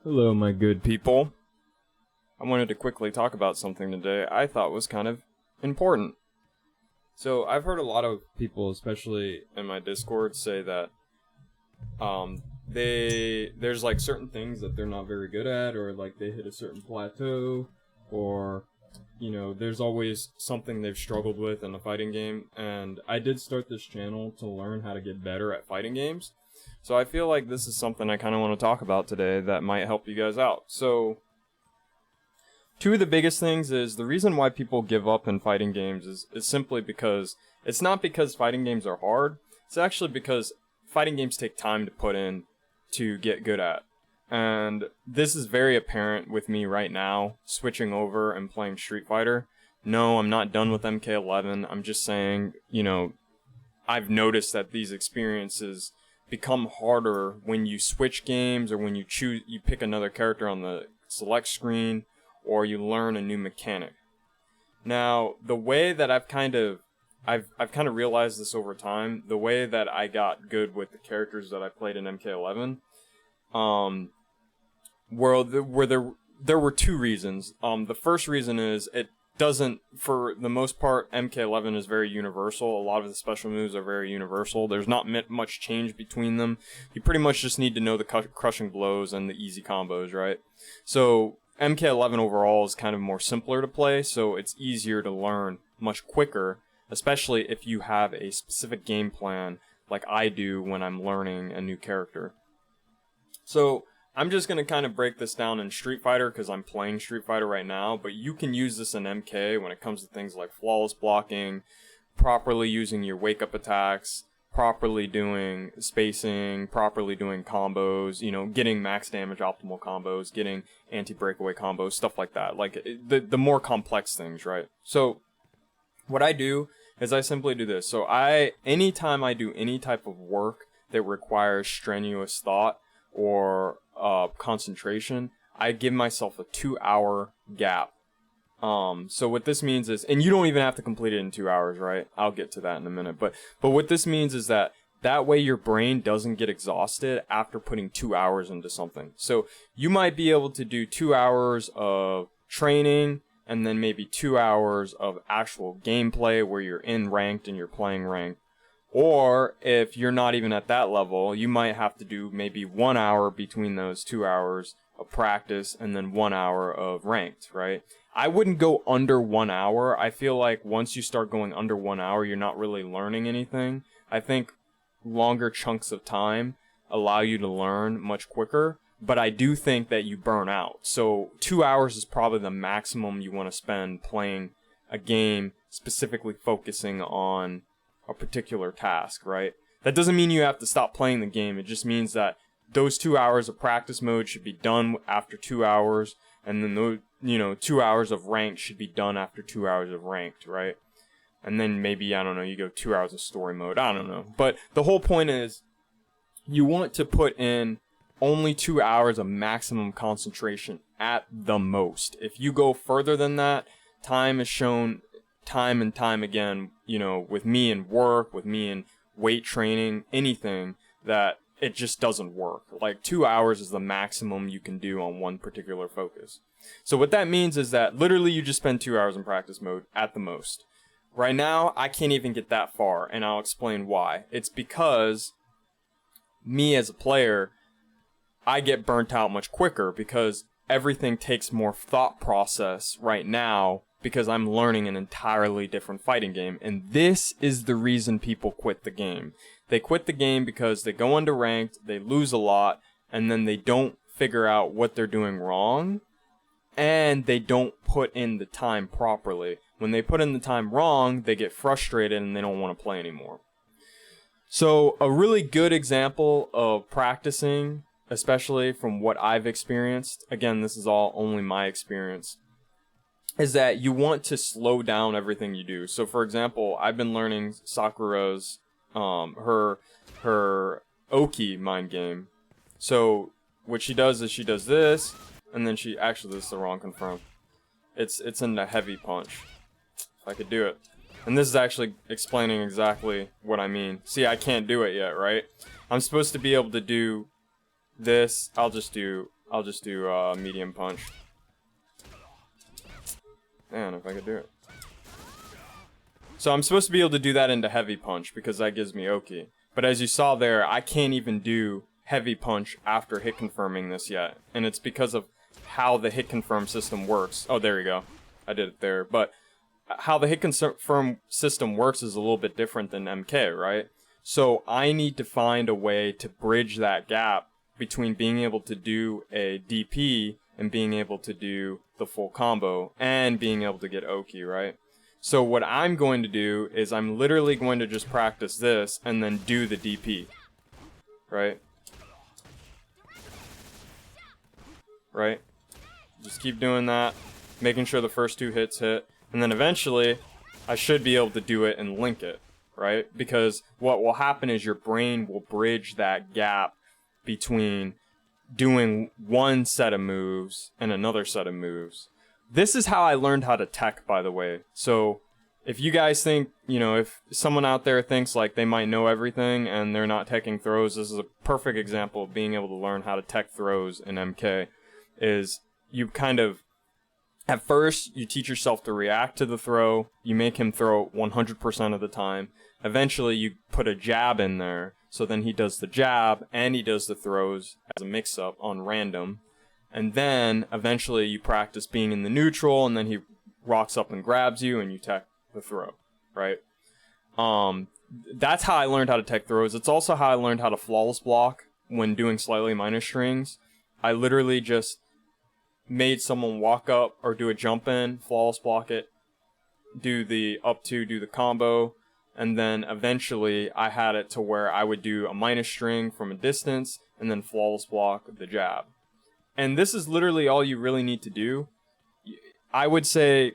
Hello, my good people. I wanted to quickly talk about something today I thought was kind of important. So, I've heard a lot of people, especially in my Discord, say that there's like certain things that they're not very good at, or like they hit a certain plateau, or there's always something they've struggled with in a fighting game. And I did start this channel to learn how to get better at fighting games. So I feel like this is something I kind of want to talk about today that might help you guys out. So, two of the biggest things is the reason why people give up in fighting games is simply because it's not because fighting games are hard. It's actually because fighting games take time to put in to get good at. And this is very apparent with me right now, switching over and playing Street Fighter. No, I'm not done with MK11. I'm just saying, I've noticed that these experiences become harder when you switch games, or when you pick another character on the select screen, or you learn a new mechanic. Now, the way that I've kind of realized this over time, the way that I got good with the characters that I played in MK11, there were two reasons. The first reason is for the most part, MK11 is very universal. A lot of the special moves are very universal. There's not much change between them. You pretty much just need to know the crushing blows and the easy combos, right? So MK11 overall is kind of more simpler to play, so it's easier to learn much quicker, especially if you have a specific game plan like I do when I'm learning a new character. So I'm just going to kind of break this down in Street Fighter because I'm playing Street Fighter right now, but you can use this in MK when it comes to things like flawless blocking, properly using your wake-up attacks, properly doing spacing, properly doing combos, getting max damage optimal combos, getting anti-breakaway combos, stuff like that. Like the more complex things, right? So what I do is I simply do this. So anytime I do any type of work that requires strenuous thought or concentration, I give myself a 2-hour gap. So what this means is, and you don't even have to complete it in 2 hours, right? I'll get to that in a minute. But what this means is that way your brain doesn't get exhausted after putting 2 hours into something. So you might be able to do 2 hours of training and then maybe 2 hours of actual gameplay where you're in ranked and you're playing ranked. Or if you're not even at that level, you might have to do maybe 1 hour between those 2 hours of practice and then 1 hour of ranked, right? I wouldn't go under 1 hour. I feel like once you start going under 1 hour, you're not really learning anything. I think longer chunks of time allow you to learn much quicker, but I do think that you burn out. So 2 hours is probably the maximum you want to spend playing a game, specifically focusing on a particular task, right? That doesn't mean you have to stop playing the game. It just means that those 2 hours of practice mode should be done after 2 hours, and then those 2 hours of ranked should be done after 2 hours of ranked, right? And then maybe, I don't know, you go 2 hours of story mode. I don't know. But the whole point is, you want to put in only 2 hours of maximum concentration at the most. If you go further than that, time is shown time and time again, with me in work, with me in weight training, anything, that it just doesn't work. Like 2 hours is the maximum you can do on one particular focus. So what that means is that literally you just spend 2 hours in practice mode at the most. Right now, I can't even get that far, and I'll explain why. It's because me as a player, I get burnt out much quicker because everything takes more thought process right now, because I'm learning an entirely different fighting game. And this is the reason people quit the game. They quit the game because they go under ranked, they lose a lot, and then they don't figure out what they're doing wrong, and they don't put in the time properly. When they put in the time wrong, they get frustrated and they don't want to play anymore. So a really good example of practicing, especially from what I've experienced, again, this is all only my experience, is that you want to slow down everything you do. So for example, I've been learning Sakura's her Oki mind game. So what she does is she does this, and then this is the wrong confirm. It's in the heavy punch. If I could do it. And this is actually explaining exactly what I mean. See, I can't do it yet, right? I'm supposed to be able to do this. I'll just do I'll just do medium punch. Man, if I could do it. So I'm supposed to be able to do that into heavy punch because that gives me Oki. But as you saw there, I can't even do heavy punch after hit confirming this yet. And it's because of how the hit confirm system works. Oh, there you go. I did it there. But how the hit confirm system works is a little bit different than MK, right? So I need to find a way to bridge that gap between being able to do a DP and being able to do the full combo and being able to get Oki, right? So what I'm going to do is I'm literally going to just practice this and then do the DP, right? Right? Just keep doing that, making sure the first 2 hits hit, and then eventually I should be able to do it and link it, right? Because what will happen is your brain will bridge that gap between doing one set of moves and another set of moves. This is how I learned how to tech, by the way. So if you guys think, you know, if someone out there thinks like they might know everything and they're not teching throws, this is a perfect example of being able to learn how to tech throws in MK. Is you kind of, at first, you teach yourself to react to the throw, you make him throw 100% of the time. Eventually, you put a jab in there, so then he does the jab and he does the throws as a mix-up on random. And then, eventually, you practice being in the neutral, and then he rocks up and grabs you, and you tech the throw, right? That's how I learned how to tech throws. It's also how I learned how to flawless block when doing slightly minus strings. I literally just made someone walk up or do a jump in, flawless block it, do the up 2, do the combo, and then eventually I had it to where I would do a minus string from a distance and then flawless block the jab. And this is literally all you really need to do. I would say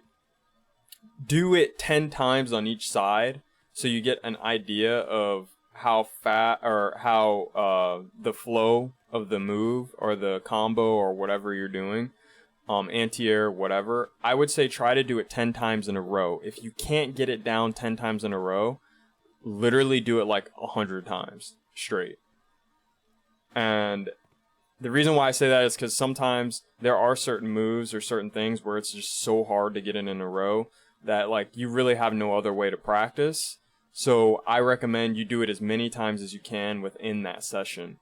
do it 10 times on each side so you get an idea of how fat or how the flow of the move or the combo or whatever you're doing, anti-air, whatever. I would say try to do it 10 times in a row. If you can't get it down 10 times in a row, literally do it like 100 times straight. And the reason why I say that is because sometimes there are certain moves or certain things where it's just so hard to get it in a row that like you really have no other way to practice. So I recommend you do it as many times as you can within that session,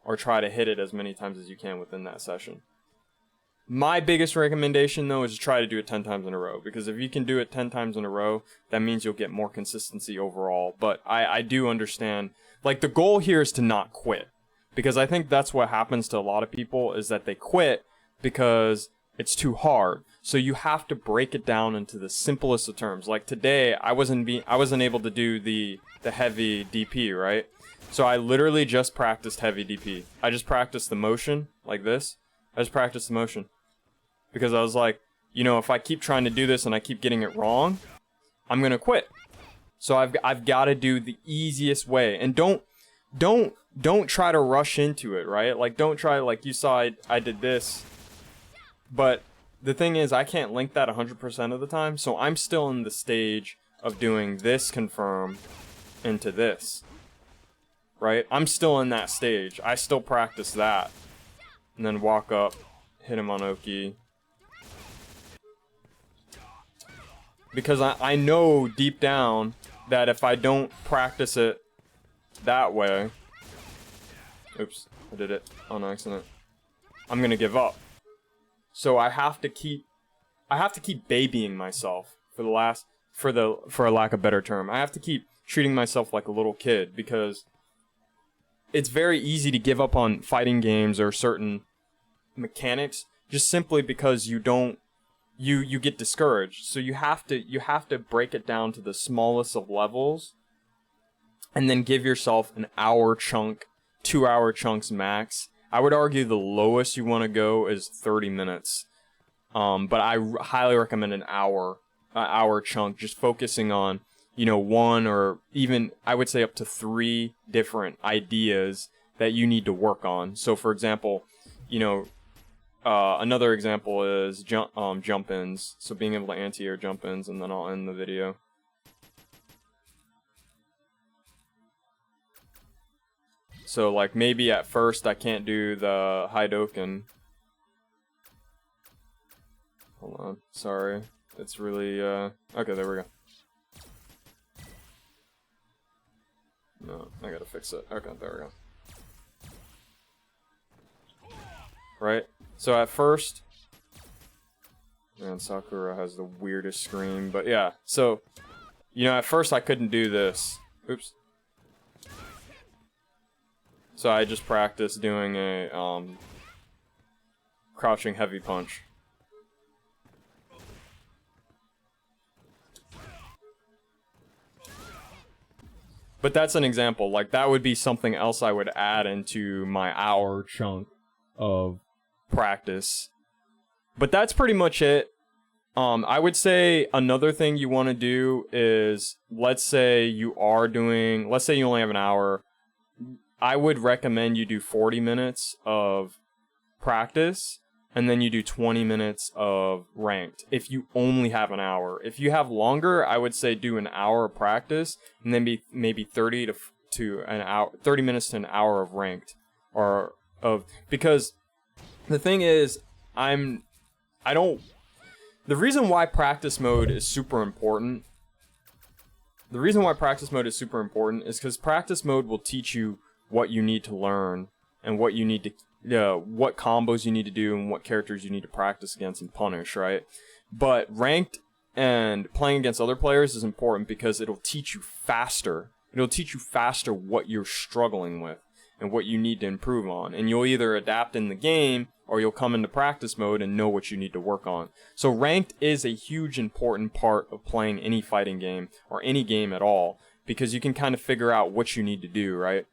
or try to hit it as many times as you can within that session. My biggest recommendation though is to try to do it 10 times in a row, because if you can do it 10 times in a row, that means you'll get more consistency overall. But I do understand, like, the goal here is to not quit, because I think that's what happens to a lot of people, is that they quit because it's too hard. So you have to break it down into the simplest of terms. Like today, I wasn't able to do the heavy DP, right? So I literally just practiced heavy DP. I just practiced the motion like this. I just practiced the motion because I was like, you know, if I keep trying to do this and I keep getting it wrong, I'm gonna quit. So I've got to do the easiest way, and don't try to rush into it, right? Like, don't try, like you saw I did this, but the thing is I can't link that 100% of the time, so I'm still in the stage of doing this confirm into this, right? I'm still in that stage. I still practice that, and then walk up, hit him on Oki, because I know deep down that if I don't practice it that way, oops, I did it on accident, I'm gonna give up. So I have to keep babying myself, for a lack of a better term. I have to keep treating myself like a little kid, because it's very easy to give up on fighting games or certain mechanics just simply because you get discouraged. So you have to break it down to the smallest of levels, and then give yourself an hour chunk, 2-hour chunks max. I would argue the lowest you want to go is 30 minutes. But I highly recommend an hour chunk, just focusing on, you know, 1 or even, I would say, up to 3 different ideas that you need to work on. So for example, you know, another example is jump-ins. So being able to anti-air jump-ins, and then I'll end the video. So like maybe at first I can't do the Haidoken, Hold on. Sorry. It's really, okay, there we go. No, I gotta fix it. Okay, there we go. Right? So at first... Man, Sakura has the weirdest scream, but yeah. So, you know, at first I couldn't do this. Oops. So I just practiced doing a, crouching heavy punch. But that's an example. Like, that would be something else I would add into my hour chunk of practice. But that's pretty much it. I would say another thing you want to do is, let's say you only have an hour. I would recommend you do 40 minutes of practice, and then you do 20 minutes of ranked if you only have an hour. If you have longer, I would say do an hour of practice, and then maybe 30 minutes to an hour of ranked, because the thing is, the reason why practice mode is super important. The reason why practice mode is super important is because practice mode will teach you what you need to learn and what you need to, what combos you need to do and what characters you need to practice against and punish, right? But ranked and playing against other players is important because it'll teach you faster. It'll teach you faster what you're struggling with and what you need to improve on. And you'll either adapt in the game or you'll come into practice mode and know what you need to work on. So ranked is a huge important part of playing any fighting game or any game at all, because you can kind of figure out what you need to do, right?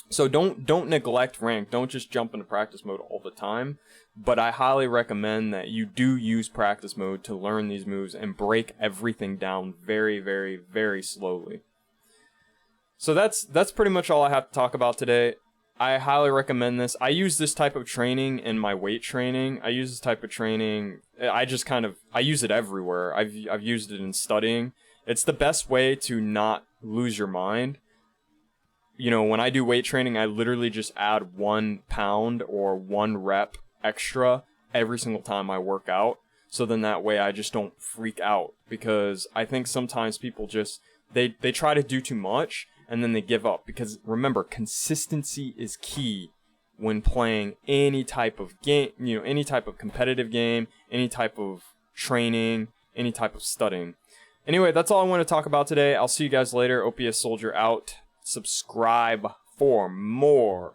So don't neglect ranked. Don't just jump into practice mode all the time. But I highly recommend that you do use practice mode to learn these moves and break everything down very, very, very slowly. So that's pretty much all I have to talk about today. I highly recommend this. I use this type of training in my weight training. I use this type of training. I use it everywhere. I've used it in studying. It's the best way to not lose your mind. You know, when I do weight training, I literally just add 1 pound or 1 rep extra every single time I work out. So then that way I just don't freak out, because I think sometimes people just, they try to do too much and then they give up, because remember, consistency is key when playing any type of game, you know, any type of competitive game, any type of training, any type of studying. Anyway, that's all I want to talk about today. I'll see you guys later. OPS Soldier out. Subscribe for more.